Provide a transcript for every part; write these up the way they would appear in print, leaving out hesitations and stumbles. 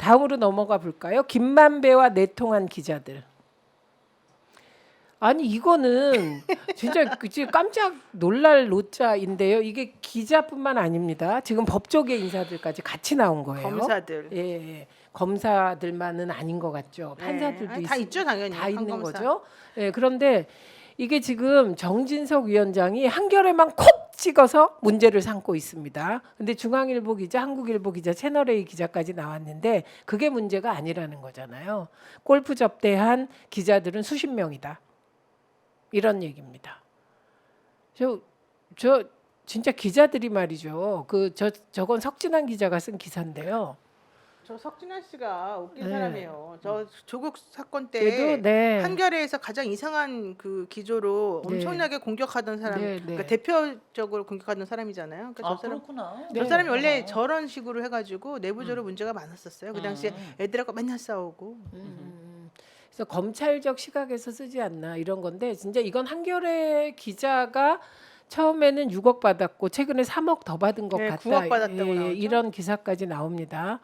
다음으로 넘어가 볼까요? 김만배와 내통한 기자들. 아니 이거는 진짜 깜짝 놀랄 노자인데요. 이게 기자뿐만 아닙니다. 지금 법조계 인사들까지 같이 나온 거예요. 검사들. 예, 예. 검사들만은 아닌 것 같죠. 판사들도 네. 다 있죠 당연히. 다 있는 판검사. 거죠. 예, 그런데 이게 지금 정진석 위원장이 한겨레만 콕 찍어서 문제를 삼고 있습니다. 근데 중앙일보 기자, 한국일보 기자, 채널A 기자까지 나왔는데 그게 문제가 아니라는 거잖아요. 골프 접대한 기자들은 수십 명이다. 이런 얘기입니다. 저 진짜 기자들이 말이죠. 저건 석진환 기자가 쓴 기사인데요. 저 석진환 씨가 웃긴 네. 사람이에요. 저 조국 사건 때 그래도 네. 한겨레에서 가장 이상한 그 기조로 네. 엄청나게 공격하던 사람, 네, 네. 그러니까 대표적으로 공격하던 사람이잖아요. 그러니까 아 저 사람, 그렇구나. 저 사람이 원래 저런 식으로 해가지고 내부적으로 문제가 많았었어요. 그 당시에 음. 애들하고 맨날 싸우고. 그래서 검찰적 시각에서 쓰지 않나 이런 건데 진짜 이건 한겨레 기자가 처음에는 6억 받았고 최근에 3억 더 받은 것 네, 같다. 9억 받았다고 나오죠. 이런 기사까지 나옵니다.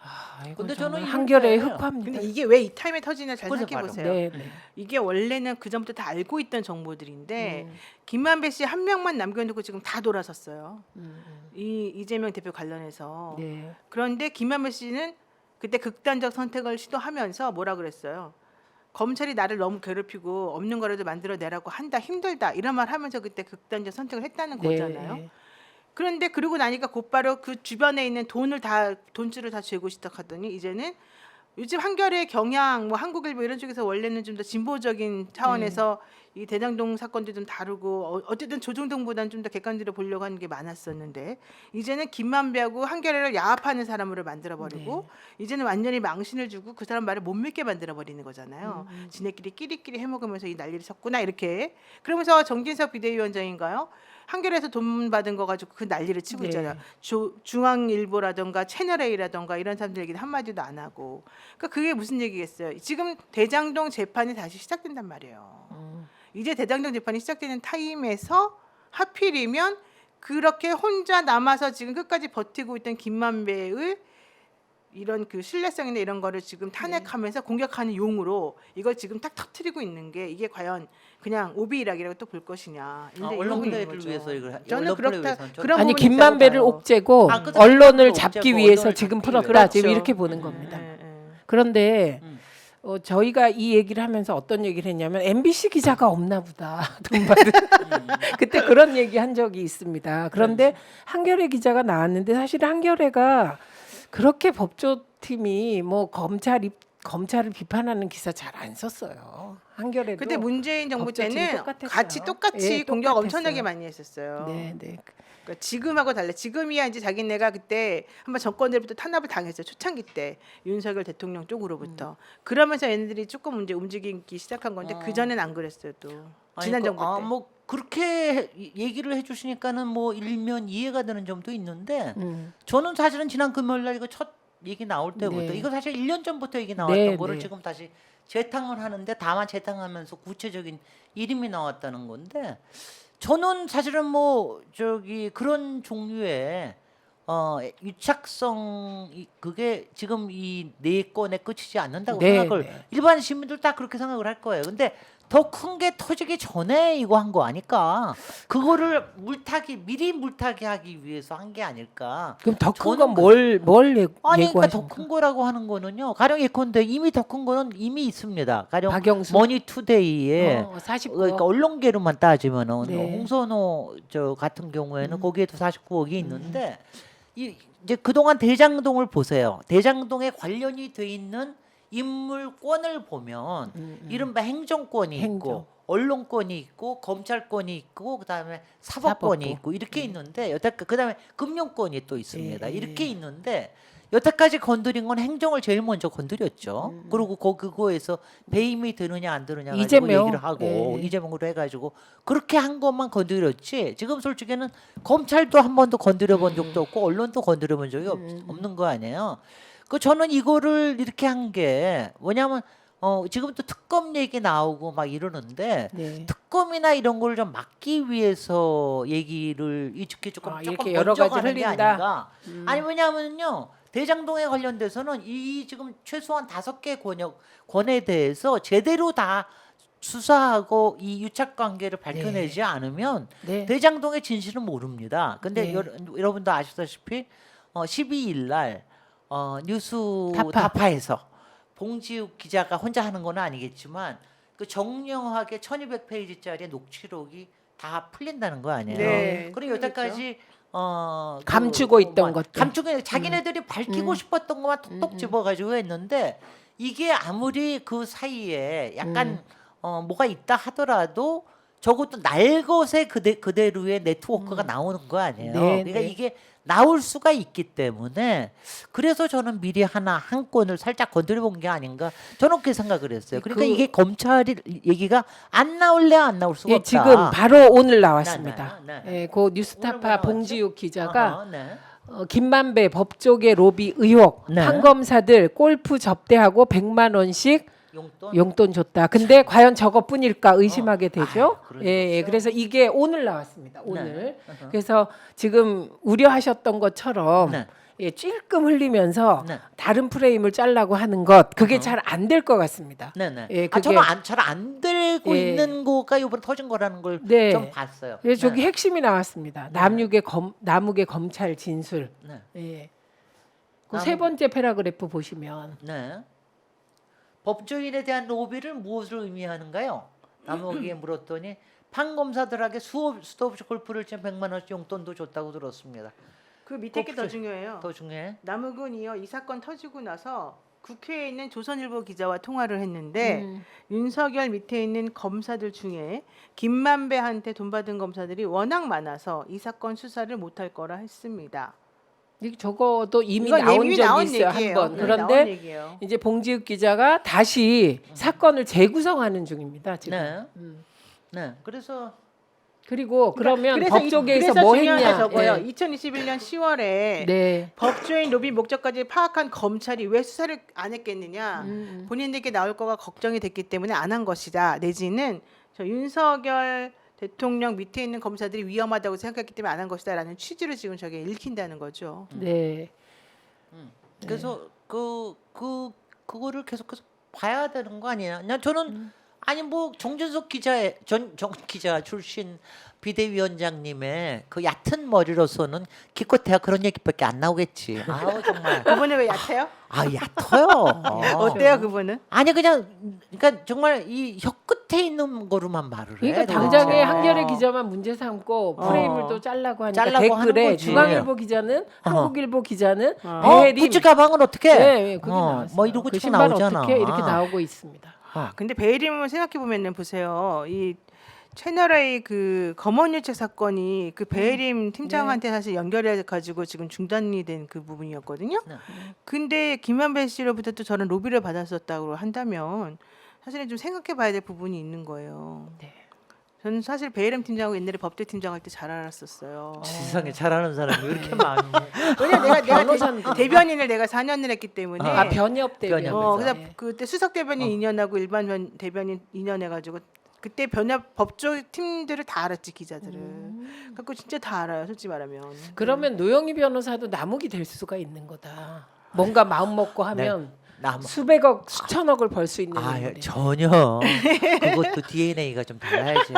아, 이건 근데 정말 저는 한겨레의 이럴 때 흑화입니다. 근데 이게 왜 이 타임에 터지냐 잘 그래서 생각해 바로. 보세요. 네, 네. 이게 원래는 그 전부터 다 알고 있던 정보들인데 음, 김만배 씨 한 명만 남겨놓고 지금 다 돌아섰어요. 음, 이 이재명 대표 관련해서. 네. 그런데 김만배 씨는 그때 극단적 선택을 시도하면서 뭐라 그랬어요? 검찰이 나를 너무 괴롭히고 없는 거라도 만들어내라고 한다 힘들다 이런 말 하면서 그때 극단적 선택을 했다는 거잖아요. 네. 그런데 그러고 나니까 곧바로 그 주변에 있는 돈줄을 다 쥐고 시작하더니 이제는 요즘 한겨레 경향 뭐 한국일보 이런 쪽에서 원래는 좀 더 진보적인 차원에서 이 대장동 사건도 좀 다루고 어쨌든 조중동보다는 좀 더 객관적으로 보려고 하는 게 많았었는데 이제는 김만배하고 한겨레를 야합하는 사람으로 만들어 버리고 이제는 완전히 망신을 주고 그 사람 말을 못 믿게 만들어 버리는 거잖아요. 지네끼리 끼리끼리 해먹으면서 이 난리를 쳤구나 이렇게. 그러면서 정진석 비대위원장인가요? 한겨레에서 돈 받은 거 가지고 그 난리를 치고 네. 있잖아요. 중앙일보라든가 채널A라든가 이런 사람들 얘기는 한마디도 안 하고. 그러니까 그게 무슨 얘기겠어요. 지금 대장동 재판이 다시 시작된단 말이에요. 이제 대장동 재판이 시작되는 타임에서 하필이면 그렇게 혼자 남아서 지금 끝까지 버티고 있던 김만배의 이런 그 신뢰성이나 이런 거를 지금 탄핵하면서 공격하는 용으로 이걸 지금 딱 터트리고 있는 게 이게 과연 그냥 오비일학이라고 또 볼 것이냐. 근데 이런 언론 거 있는 플레이를 거죠. 위해서 이걸 저는 언론 플레이 그렇다 위해서는 좀- 그런 아니 부분이 김만배를 있다고 봐요. 옥죄고 아, 그죠. 언론을 김만배를 잡기 옥죄고 위해서 언론을 지금 잡기 풀었다. 위해서. 지금 그렇죠. 이렇게 보는 겁니다. 예, 예. 그런데 음. 저희가 이 얘기를 하면서 어떤 얘기를 했냐면 MBC 기자가 없나 보다 돈 받은 그때 그런 얘기 한 적이 있습니다. 그런데 한겨레 기자가 나왔는데 사실 한겨레가 그렇게 법조팀이 뭐 검찰을 비판하는 기사 잘 안 썼어요. 한겨레도 그때 문재인 정부 법조팀이 때는 똑같았어요. 같이 똑같이 예, 공격 똑같았어요. 엄청나게 많이 했었어요. 네, 네. 그러니까 지금하고 달라. 지금이야 이제 자기네가 그때 한번 정권들부터 탄압을 당했어요. 초창기 때 윤석열 대통령 쪽으로부터. 그러면서 얘네들이 조금 이제 움직이기 시작한 건데 그 전엔 안 그랬어요 또. 아니, 지난 그, 정부 때. 뭐 그렇게 얘기를 해주시니까는 뭐 일면 이해가 되는 점도 있는데 저는 사실은 지난 금요일 날 이거 첫 얘기 나올 때부터 네. 이거 사실 1년 전부터 얘기 나왔던 네, 거를 네. 지금 다시 재탕을 하는데 다만 재탕하면서 구체적인 이름이 나왔다는 건데 저는 사실은 뭐 저기 그런 종류의 유착성 그게 지금 이 네 건에 끝이지 않는다고 네, 생각을 네. 일반 시민들 다 그렇게 생각을 할 거예요. 근데 더 큰 게 터지기 전에 이거 한 거 아닐까? 그거를 미리 물타기 하기 위해서 한 게 아닐까? 그럼 더 큰 저는 건 뭘 아니 그러니까 예고하십니까? 더 큰 거라고 하는 거는요. 가령 예컨대 이미 더 큰 거는 이미 있습니다. 가령 박영수 머니투데이에 49억. 그러니까 언론계로만 따지면은 네. 홍선호 저 같은 경우에는 거기에도 49억이 있는데 이제 그동안 대장동을 보세요. 대장동에 관련이 돼 있는 인물권을 보면 이른바 행정권이 행정. 있고 언론권이 있고 검찰권이 있고 그다음에 사법권이 사법부. 있고 이렇게 있는데 그다음에 금융권이 또 있습니다. 예. 이렇게 있는데 여태까지 건드린 건 행정을 제일 먼저 건드렸죠. 그리고 그거에서 배임이 드느냐 안 드느냐 가지고 이재명. 얘기를 하고 예. 이재명으로 해가지고 그렇게 한 것만 건드렸지. 지금 솔직히는 검찰도 한 번도 건드려 본 적도 없고 언론도 건드려 본 적이 없는 거 아니에요. 그 저는 이거를 이렇게 한 게 뭐냐면 지금 또 특검 얘기 나오고 막 이러는데 네. 특검이나 이런 걸 좀 막기 위해서 얘기를 이렇게 조금 아, 조금 이렇게 여러 먼저 가지 가는 게 흘린다? 아닌가. 아니 왜냐하면요 대장동에 관련돼서는 이 지금 최소한 5개 권에 대해서 제대로 다 수사하고 이 유착 관계를 밝혀내지 않으면 네. 대장동의 진실은 모릅니다. 근데 네. 여러분도 아시다시피 12일 날 뉴스 타파. 타파에서 봉지욱 기자가 혼자 하는 건 아니겠지만 그 정량하게 1200페이지짜리 녹취록이 다 풀린다는 거 아니에요. 네, 그리고 여태까지 감추고 있던 것들. 감추고 자기네들이 밝히고 싶었던 것만 톡톡 집어가지고 했는데 이게 아무리 그 사이에 약간 뭐가 있다 하더라도 적어도 날것의 그대로의 네트워크가 나오는 거 아니에요. 네, 그러니까 네. 이게 나올 수가 있기 때문에 그래서 저는 미리 한 건을 살짝 건드려 본 게 아닌가 저는 그렇게 생각을 했어요. 그러니까 이게 검찰이 얘기가 안 나올래 안 나올 수가 예, 없다. 지금 바로 오늘 나왔습니다. 네. 예, 그 뉴스타파 오늘 뭐 나왔죠? 봉지욱 기자가 네. 김만배 법조계 로비 의혹 네. 판검사들 골프 접대하고 100만 원씩 용돈 줬다. 근데 과연 저것뿐일까 의심하게 되죠. 아유, 그럴 예, 리가 예, 없어요. 그래서 이게 오늘 나왔습니다. 오늘. 네. 그래서 지금 우려하셨던 것처럼 네. 예, 찔끔 흘리면서 네. 다른 프레임을 짜려고 하는 것 그게 잘 안 될 것 같습니다. 네네. 예, 아, 그게- 저는 잘 안 되고 예. 있는 거가 이번에 터진 거라는 걸 좀 네. 봤어요. 그래서 저기 네. 핵심이 나왔습니다. 남욱의 검찰 진술. 네. 예. 그 세 번째 패러그래프 보시면 네. 법조인에 대한 로비를 무엇을 의미하는가요? 남욱이에 물었더니 판검사들에게 수도 없이 골프를 친 100만 원씩 용돈도 줬다고 들었습니다. 그 밑에 게 더 꼭 중요해요. 더 중요해? 남욱은 이어 이 사건 터지고 나서 국회에 있는 조선일보 기자와 통화를 했는데 윤석열 밑에 있는 검사들 중에 김만배한테 돈 받은 검사들이 워낙 많아서 이 사건 수사를 못할 거라 했습니다. 적어도 이미 이건 나온 이미 적이 나온 있어요 얘기예요. 한 번. 네, 나온 그런데 얘기예요. 이제 봉지욱 기자가 다시 사건을 재구성하는 중입니다. 지금. 네. 음. 네. 그래서 그리고 그러면 그래서 법조계에서 그래서 뭐 중요한 게 했냐? 저거요. 예. 2021년 10월에 네. 법조인 로비 목적까지 파악한 검찰이 왜 수사를 안 했겠느냐. 음. 본인들께 나올 거가 걱정이 됐기 때문에 안 한 것이다. 내지는 저 윤석열 대통령 밑에 있는 검사들이 위험하다고 생각했기 때문에 안 한 것이다라는 취지로 지금 저게 읽힌다는 거죠. 네. 그래서 그거를 계속해서 봐야 되는 거 아니에요? 저는 아니 뭐 정준석 전 기자 출신 비대위원장님의 그 얕은 머리로서는 기껏해야 그런 얘기밖에 안 나오겠지. 아우 정말. 그분은 왜 얕아요? 아 얕어요. 어때요, 그분은? 아니 그러니까 정말 이 혀 끝에 있는 거로만 말을 해. 그러니까 도대체. 당장에 한겨레 기자만 문제 삼고 프레임을 어. 또 잘라고 하니까 잘라고 하는 댓글에 거지. 중앙일보 기자는 한국일보 기자는 배혜림 구찌 가방은 어떻게? 네, 그게 나왔어요. 뭐 이러고 그 쭉 신발 나오잖아. 어떻게 이렇게 나오고 있습니다. 근데 베이림을 생각해 보면은 보세요. 이 채널A 그 검언유착 사건이 그 베이림 팀장한테 사실 연결해 가지고 지금 중단이 된 그 부분이었거든요. 네. 근데 김만배 씨로부터 또 저런 로비를 받았었다고 한다면 사실은 좀 생각해 봐야 될 부분이 있는 거예요. 네. 저는 사실 베이림 팀장하고 옛날에 법대 팀장 할 때 잘 알았었어요. 세상에 잘하는 사람이 왜 이렇게 많니? 왜냐 내가 변호사인데. 대변인을 내가 4년을 했기 때문에 아 변협 대변. 변협. 그래서 네. 그때 수석 대변인 2년하고 일반 대변인 2년 해가지고 그때 변협 법조 팀들을 다 알았지 기자들을. 그래서 진짜 다 알아요, 솔직히 말하면. 그러면 노영희 변호사도 남욱이 될 수가 있는 거다. 뭔가 마음 먹고 하면 수백억, 수천억을 벌 수 있는 아 인물이에요. 전혀 그것도 DNA가 좀 달라야지.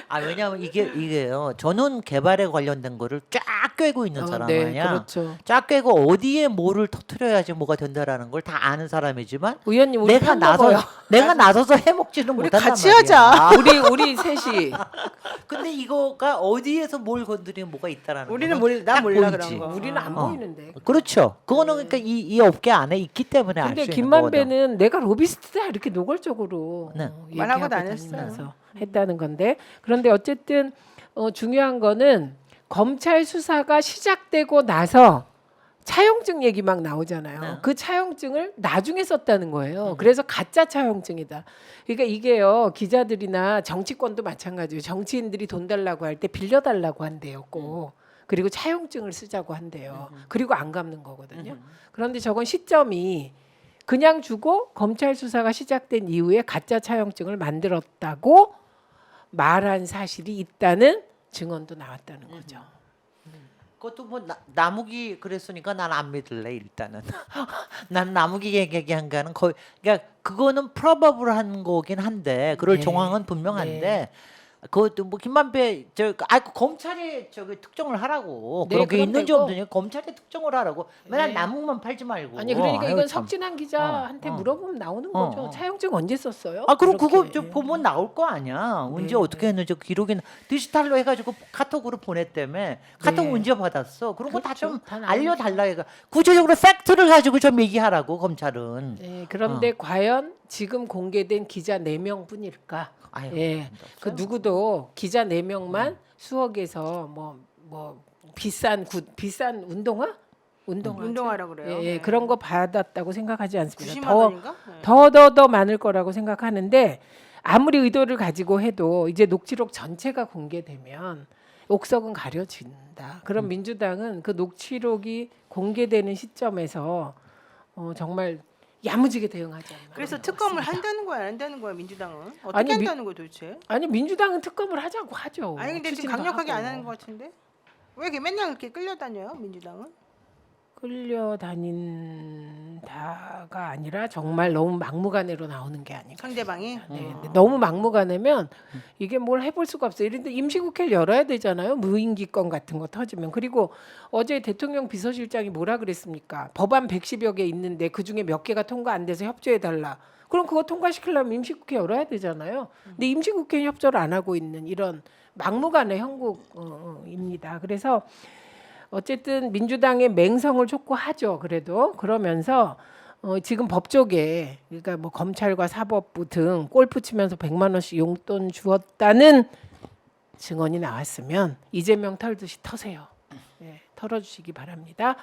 아 왜냐하면 이게요. 저는 개발에 관련된 거를 쫙 꿰고 있는 사람 네, 아니야. 그렇죠. 쫙 꿰고 어디에 뭐를 터트려야지 뭐가 된다라는 걸 다 아는 사람이지만 의원님 우리 내가 나서서 해먹지는 우리 못한단 같이 말이야. 하자. 우리 셋이 근데 이거가 어디에서 뭘 건드리면 뭐가 있다라는 우리는 거는 난 딱 몰라 보이지. 그런 거. 우리는 안 보이는데. 그렇죠. 그거는 그러니까 이 업계 안에 있기 때문에 알 근데 수 있는 거거든. 김만배는 내가 로비스트다 이렇게 노골적으로 네. 말하고도 얘기하고 안 했어요. 다니면서 했다는 건데 그런데 어쨌든 중요한 거는 검찰 수사가 시작되고 나서 차용증 얘기 막 나오잖아요. 네. 그 차용증을 나중에 썼다는 거예요. 그래서 가짜 차용증이다. 그러니까 이게요 기자들이나 정치권도 마찬가지예요. 정치인들이 돈 달라고 할 때 빌려달라고 한대요. 꼭. 그리고 차용증을 쓰자고 한대요. 그리고 안 갚는 거거든요. 그런데 저건 시점이 그냥 주고 검찰 수사가 시작된 이후에 가짜 차용증을 만들었다고 말한 사실이 있다는 증언도 나왔다는 거죠. 그것도 뭐 나무기 그랬으니까 난 안 믿을래 일단은. 난 나무기 얘기한 거는 거의 그러니까 그거는 프로버블한 거긴 한데 그럴 네. 정황은 분명한데 그것도 뭐 김만배 검찰이 저기 특정을 하라고 네, 그런 게 그럼 있는지 되고. 없는지 검찰이 특정을 하라고 맨날 네. 나무만 팔지 말고. 아니 그러니까 아유, 이건 참. 석진환 기자한테 물어보면 나오는 거죠. 차용증 언제 썼어요? 아 그럼 그거 그렇게. 저 보면 나올 거 아니야. 언제 네. 어떻게 했는지 기록이 디지털로 해가지고 카톡으로 보냈다며. 카톡 네. 언제 받았어? 그런 거 다 그렇죠. 좀 다 나오죠. 알려달라 해가. 구체적으로 팩트를 가지고 좀 얘기하라고 검찰은. 네, 그런데 과연 지금 공개된 기자 4명뿐일까? 아유, 예, 그 누구도 기자 4명만 수억에서 뭐 비싼 운동화? 운동화라고 그래요. 예, 네. 그런 거 받았다고 생각하지 않습니다. 90만 원인가? 네. 더 많을 거라고 생각하는데 아무리 의도를 가지고 해도 이제 녹취록 전체가 공개되면 옥석은 가려진다. 그럼 민주당은 그 녹취록이 공개되는 시점에서 정말 야무지게 대응하지 않나. 그래서 특검을 한다는 거야, 안 한다는 거야, 민주당은? 어떻게 아니, 한다는 거야, 도대체? 아니 민주당은 특검을 하자고 하죠. 아니 근데 지금 추진도 강력하게 하고. 안 하는 것 같은데? 왜 이렇게 맨날 그렇게 끌려다녀요, 민주당은? 끌려다닌다가 아니라 정말 너무 막무가내로 나오는 게 아닌가. 상대방이? 네, 너무 막무가내면 이게 뭘 해볼 수가 없어요. 이런데 임시국회를 열어야 되잖아요. 무임기권 같은 거 터지면. 그리고 어제 대통령 비서실장이 뭐라 그랬습니까? 법안 110여 개 있는데 그중에 몇 개가 통과 안 돼서 협조해달라. 그럼 그거 통과시키려면 임시국회 열어야 되잖아요. 근데 임시국회 협조를 안 하고 있는 이런 막무가내 형국입니다. 그래서 어쨌든 민주당의 맹성을 촉구하죠. 그래도 그러면서 지금 법조계 그러니까 뭐 검찰과 사법부 등 골프 치면서 100만 원씩 용돈 주었다는 증언이 나왔으면 이재명 털듯이 터세요. 네, 털어주시기 바랍니다.